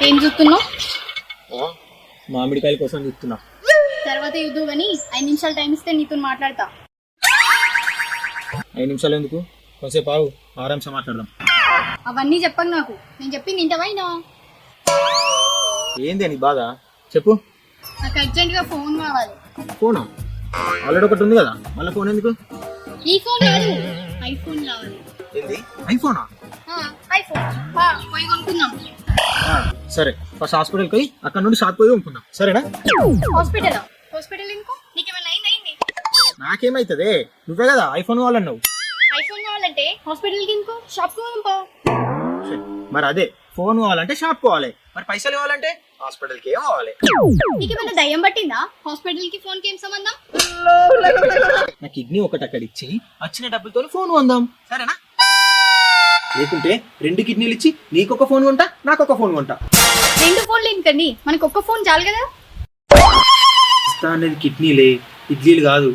ఏం చూస్తున్నావు? మామిడికాయల కోసం చూస్తున్నా. తర్వాత యుద్ధు కానీ 5 నిమిషాలు టైం ఇస్తే నీతో మాట్లాడతా. 5 నిమిషాలు ఎందుకు, కొంచెంసేపు ఆగు, ఆరాంసే మాట్లాడదాం. అవన్నీ చెప్పకు నాకు. నేను చెప్పింది ఇంటవైనా? ఏంది నీ బాధ చెప్పు. నాకు అర్జెంట్గా ఫోన్ కావాలి. ఫోనా? ఆల్రెడీ ఒకటి ఉంది కదా, మళ్ళీ ఫోన్ ఎందుకు? ఈ ఫోన్ కాదు, ఐఫోన్ కావాలి. ఏంది ఐఫోనా? ఐఫోన్ పోయి కొనుక్కుందాం. సరే, ఫస్ట్ హాస్పిటల్కి పోయి అక్కడ నుండి షాప్ పోయి కొనుక్కుందాం, సరేనా? హాస్పిటల్ ఎందుకు? నీకేమైనా అయింది? నాకేమైతుంది, నువ్వే కదా ఐఫోన్ కావాలన్నావు. ఐఫోన్ కావాలంటే హాస్పిటల్కి ఎందుకు? షాప్కి పోదాం. మరి అదే ఫోన్ కావాలంటే షాప్ పోవాలి, మరి పైసలు కావాలంటే హాస్పిటల్కి ఏం కావాలి? నీకేమైనా దయ్యం పట్టిందా? హాస్పిటల్కి ఫోన్కి ఏం సంబంధం? నా కిడ్నీ ఒకటి అక్కడ ఇచ్చి వచ్చిన డబ్బులతో ఫోన్ కొందాం, సరేనా? లేకుంటే 2 కిడ్నీలు ఇచ్చి నీకొక ఫోన్ కొంటా, నాకొక ఫోన్ కొంటా. 2 ఫోన్లు ఎందుకండి, మనకు ఒక్క ఫోన్ చాలు కదా. ఇస్తా అనేది కిడ్నీలే, ఇడ్లీలు కాదు.